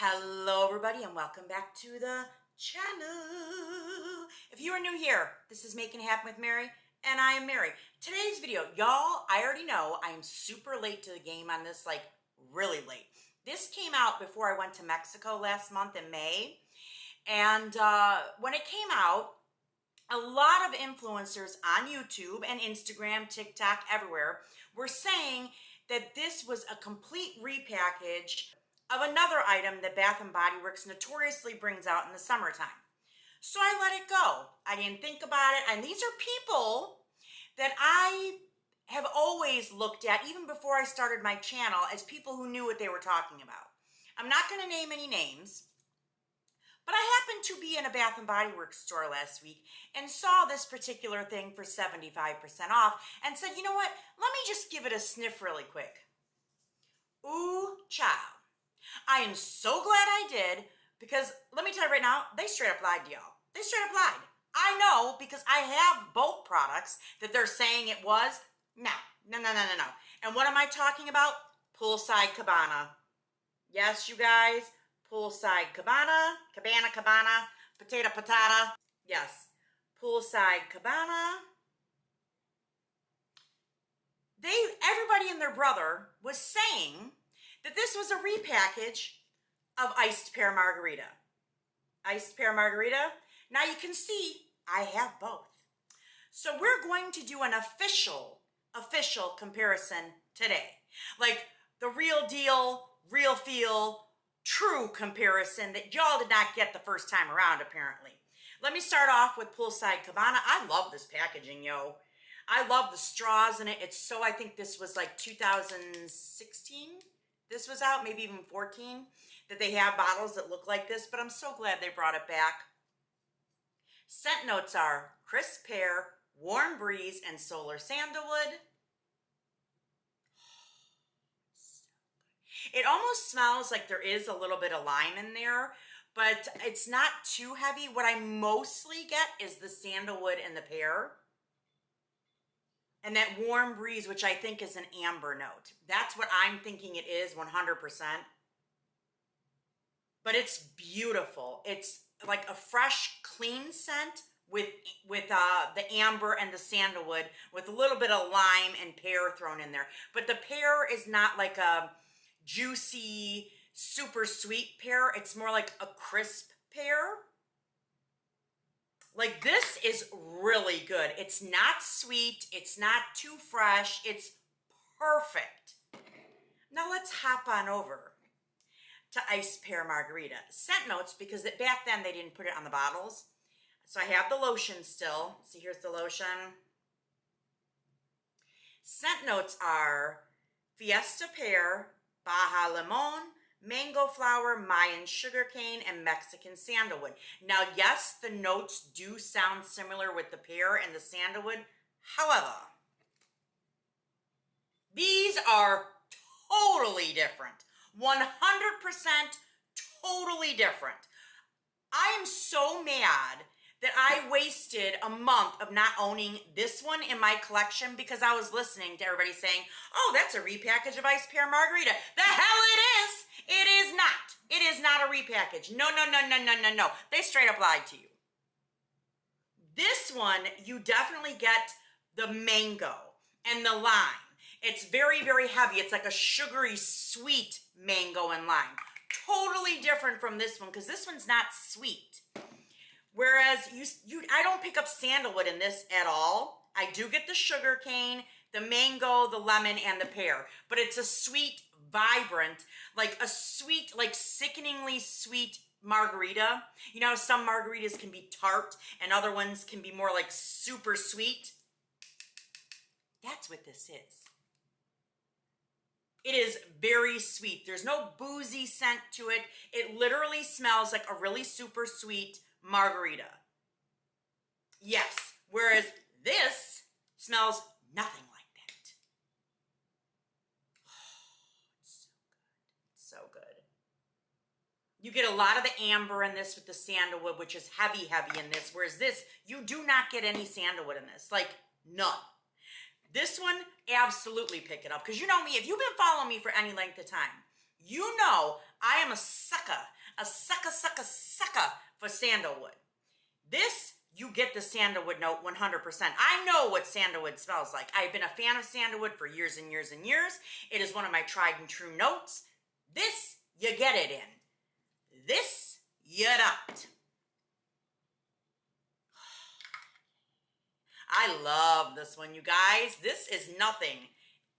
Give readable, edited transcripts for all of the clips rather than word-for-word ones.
Hello everybody and welcome back to the channel. If you are new here, this is Making It Happen with Mary and I am Mary. Today's video, y'all, I already know I am super late to the game on this, like really late. This came out before I went to Mexico last month in May. And when it came out, a lot of influencers on YouTube and Instagram, TikTok, everywhere were saying that this was a complete repackage of another item that Bath & Body Works notoriously brings out in the summertime. So I let it go. I didn't think about it. And these are people that I have always looked at, even before I started my channel, as people who knew what they were talking about. I'm not going to name any names, but I happened to be in a Bath & Body Works store last week and saw this particular thing for 75% off and said, you know what, let me just give it a sniff really quick. Ooh, child. I am so glad I did, because let me tell you right now, they straight up lied to y'all. They straight up lied. I know, because I have both products that they're saying it was. No. And what am I talking about? Poolside Cabana. Yes, you guys. Poolside Cabana. Cabana. Potato patata. Yes. Poolside Cabana. Everybody and their brother was saying that this was a repackage of Iced Pear Margarita. Iced Pear Margarita. Now you can see I have both. So we're going to do an official comparison today. Like the real deal, real feel, true comparison that y'all did not get the first time around apparently. Let me start off with Poolside Cabana. I love this packaging, yo. I love the straws in it. It's so, I think this was like 2016. This was out, maybe even 14, that they have bottles that look like this, but I'm so glad they brought it back. Scent notes are crisp pear, warm breeze, and solar sandalwood. It almost smells like there is a little bit of lime in there, but it's not too heavy. What I mostly get is the sandalwood and the pear. And that warm breeze, which I think is an amber note. That's what I'm thinking it is, 100%. But it's beautiful. It's like a fresh, clean scent with the amber and the sandalwood with a little bit of lime and pear thrown in there. But the pear is not like a juicy, super sweet pear. It's more like a crisp pear. Like this is really good. It's not sweet. It's not too fresh. It's perfect. Now let's hop on over to Iced Pear Margarita. Scent notes, because back then they didn't put it on the bottles. So I have the lotion still. See, here's the lotion. Scent notes are Fiesta Pear, Baja Limon, mango flower, Mayan sugarcane, and Mexican sandalwood. Now, yes, the notes do sound similar with the pear and the sandalwood. However, these are totally different. 100% totally different. I am so mad that I wasted a month of not owning this one in my collection because I was listening to everybody saying, oh, that's a repackage of Iced Pear Margarita. The hell it is! It is not. It is not a repackage. No. They straight up lied to you. This one, you definitely get the mango and the lime. It's very, very heavy. It's like a sugary, sweet mango and lime. Totally different from this one because this one's not sweet. Whereas I don't pick up sandalwood in this at all. I do get the sugar cane, the mango, the lemon, and the pear. But it's a sweet, vibrant, like a sweet, like sickeningly sweet margarita. You know, some margaritas can be tart and other ones can be more like super sweet. That's what this is. It is very sweet. There's no boozy scent to it. It literally smells like a really super sweet margarita. Yes, whereas this smells nothing like that. Oh, it's so good. It's so good. You get a lot of the amber in this with the sandalwood, which is heavy in this, whereas this, you do not get any sandalwood in this, like none. This one, absolutely pick it up, because you know me, if you've been following me for any length of time, you know I am a sucker sucker for sandalwood. This, you get the sandalwood note 100%. I know what sandalwood smells like. I've been a fan of sandalwood for years and years and years. It is one of my tried and true notes. This, you get it in. This, you don't. I love this one, you guys. This is nothing.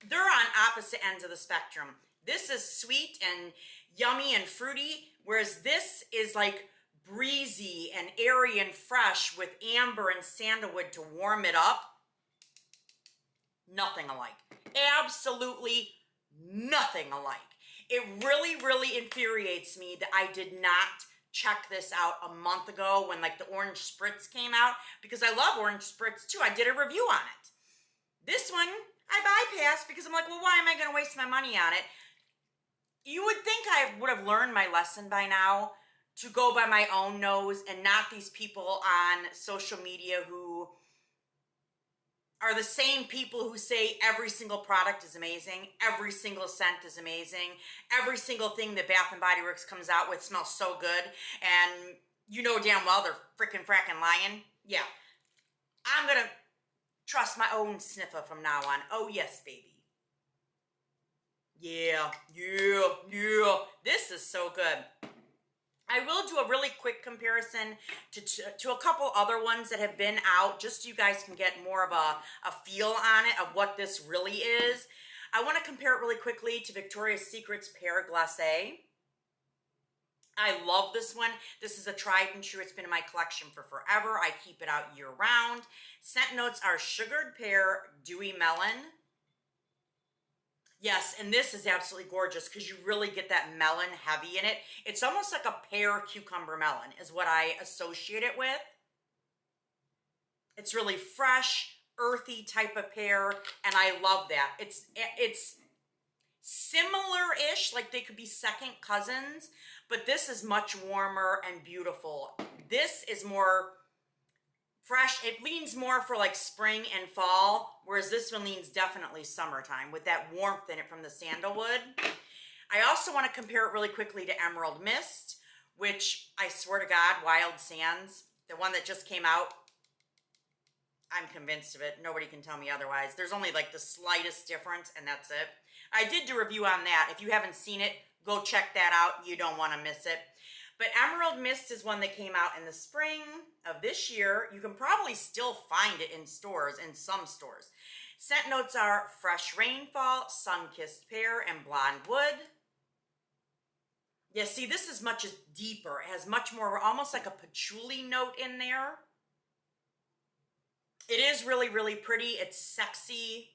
They're on opposite ends of the spectrum. This is sweet and yummy and fruity, whereas this is like breezy and airy and fresh with amber and sandalwood to warm it up. Nothing alike. Absolutely nothing alike. It really, really infuriates me that I did not check this out a month ago when like the orange spritz came out, because I love orange spritz too. I did a review on it. This one I bypassed because I'm like, well, why am I going to waste my money on it? You would think I would have learned my lesson by now to go by my own nose and not these people on social media who are the same people who say every single product is amazing, every single scent is amazing, every single thing that Bath & Body Works comes out with smells so good, and you know damn well they're frickin' frackin' lying. Yeah, I'm gonna trust my own sniffer from now on. Oh yes, baby. Yeah. This is so good. I will do a really quick comparison to a couple other ones that have been out, just so you guys can get more of a feel on it of what this really is. I want to compare it really quickly to Victoria's Secret's Pear Glacé. I love this one. This is a tried and true. It's been in my collection for forever. I keep it out year round. Scent notes are sugared pear, dewy melon. Yes, and this is absolutely gorgeous because you really get that melon heavy in it. It's almost like a pear cucumber melon is what I associate it with. It's really fresh, earthy type of pear, and I love that. It's similar-ish, like they could be second cousins, but this is much warmer and beautiful. This is more fresh. It leans more for like spring and fall, whereas this one leans definitely summertime with that warmth in it from the sandalwood. I also want to compare it really quickly to Emerald Mist, which I swear to God, Wild Sands, the one that just came out, I'm convinced of it. Nobody can tell me otherwise. There's only like the slightest difference, and that's it. I did do a review on that. If you haven't seen it, go check that out. You don't want to miss it. But Emerald Mist is one that came out in the spring of this year. You can probably still find it in stores, in some stores. Scent notes are fresh rainfall, sun-kissed pear, and blonde wood. Yeah, see, this is much deeper. It has much more, almost like a patchouli note in there. It is really, really pretty. It's sexy.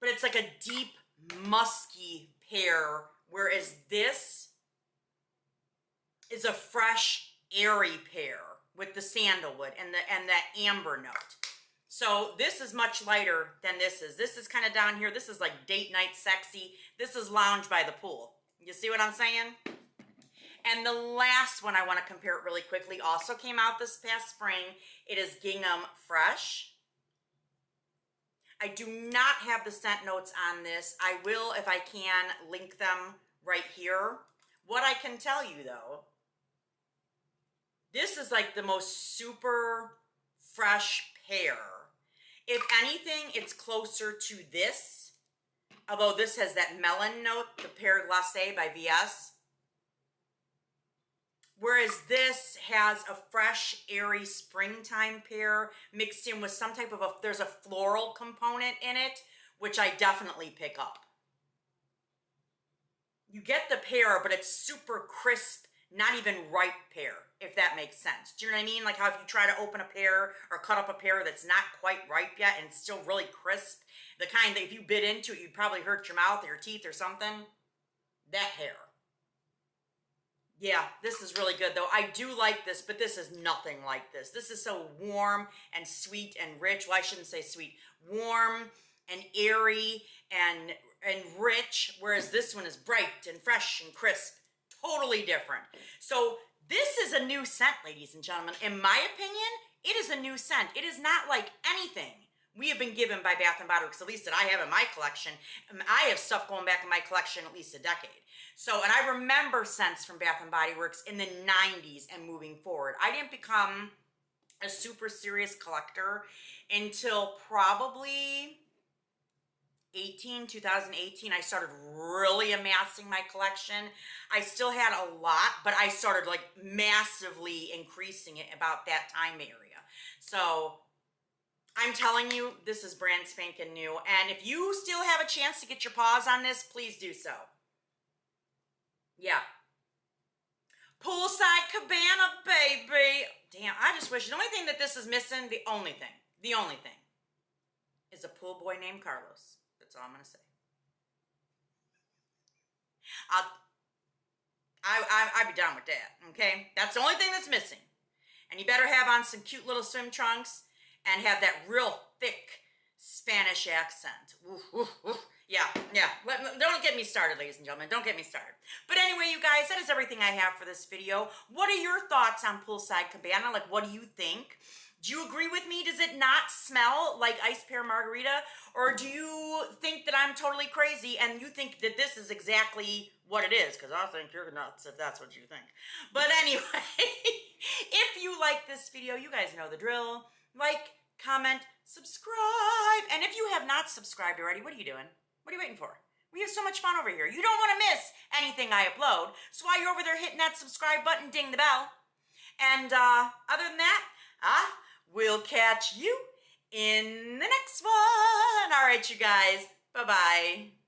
But it's like a deep, musky pear, whereas this is a fresh, airy pear with the sandalwood and that amber note. So this is much lighter than this is. This is kind of down here. This is like date night sexy. This is lounge by the pool. You see what I'm saying? And the last one I want to compare it really quickly also came out this past spring. It is Gingham Fresh. I do not have the scent notes on this. I will, if I can, link them right here. What I can tell you though, this is like the most super fresh pear. If anything, it's closer to this, although this has that melon note, the Pear Glacé by VS. Whereas this has a fresh, airy springtime pear mixed in with some type of there's a floral component in it, which I definitely pick up. You get the pear, but it's super crisp, not even ripe pear, if that makes sense. Do you know what I mean? Like how if you try to open a pear or cut up a pear that's not quite ripe yet and it's still really crisp, the kind that if you bit into it, you'd probably hurt your mouth or your teeth or something. That pear. Yeah, this is really good though. I do like this, but this is nothing like this. This is so warm and sweet and rich. Well, I shouldn't say sweet. Warm and airy and rich, whereas this one is bright and fresh and crisp. Totally different. So this is a new scent, ladies and gentlemen. In my opinion, it is a new scent. It is not like anything we have been given by Bath & Body Works, at least that I have in my collection. I have stuff going back in my collection at least a decade. So, and I remember scents from Bath & Body Works in the 90s and moving forward. I didn't become a super serious collector until probably 2018. I started really amassing my collection. I still had a lot, but I started like massively increasing it about that time area. So I'm telling you, this is brand spanking new. And if you still have a chance to get your paws on this, please do so. Yeah. Poolside Cabana, baby. Damn, I just wish, the only thing that this is missing, the only thing, is a pool boy named Carlos. That's all I'm going to say. I'd be done with that, okay? That's the only thing that's missing. And you better have on some cute little swim trunks and have that real thick Spanish accent. Oof, oof, oof. Yeah. Don't get me started, ladies and gentlemen. Don't get me started. But anyway, you guys, that is everything I have for this video. What are your thoughts on Poolside Cabana? Like, what do you think? Do you agree with me? Does it not smell like Ice Pear Margarita? Or do you think that I'm totally crazy and you think that this is exactly what it is? Because I think you're nuts if that's what you think. But anyway, if you like this video, you guys know the drill. Like, comment, subscribe. And if you have not subscribed already, what are you doing? What are you waiting for? We have so much fun over here. You don't want to miss anything I upload. So while you're over there hitting that subscribe button, ding the bell. And other than that, we'll catch you in the next one. All right, you guys. Bye-bye.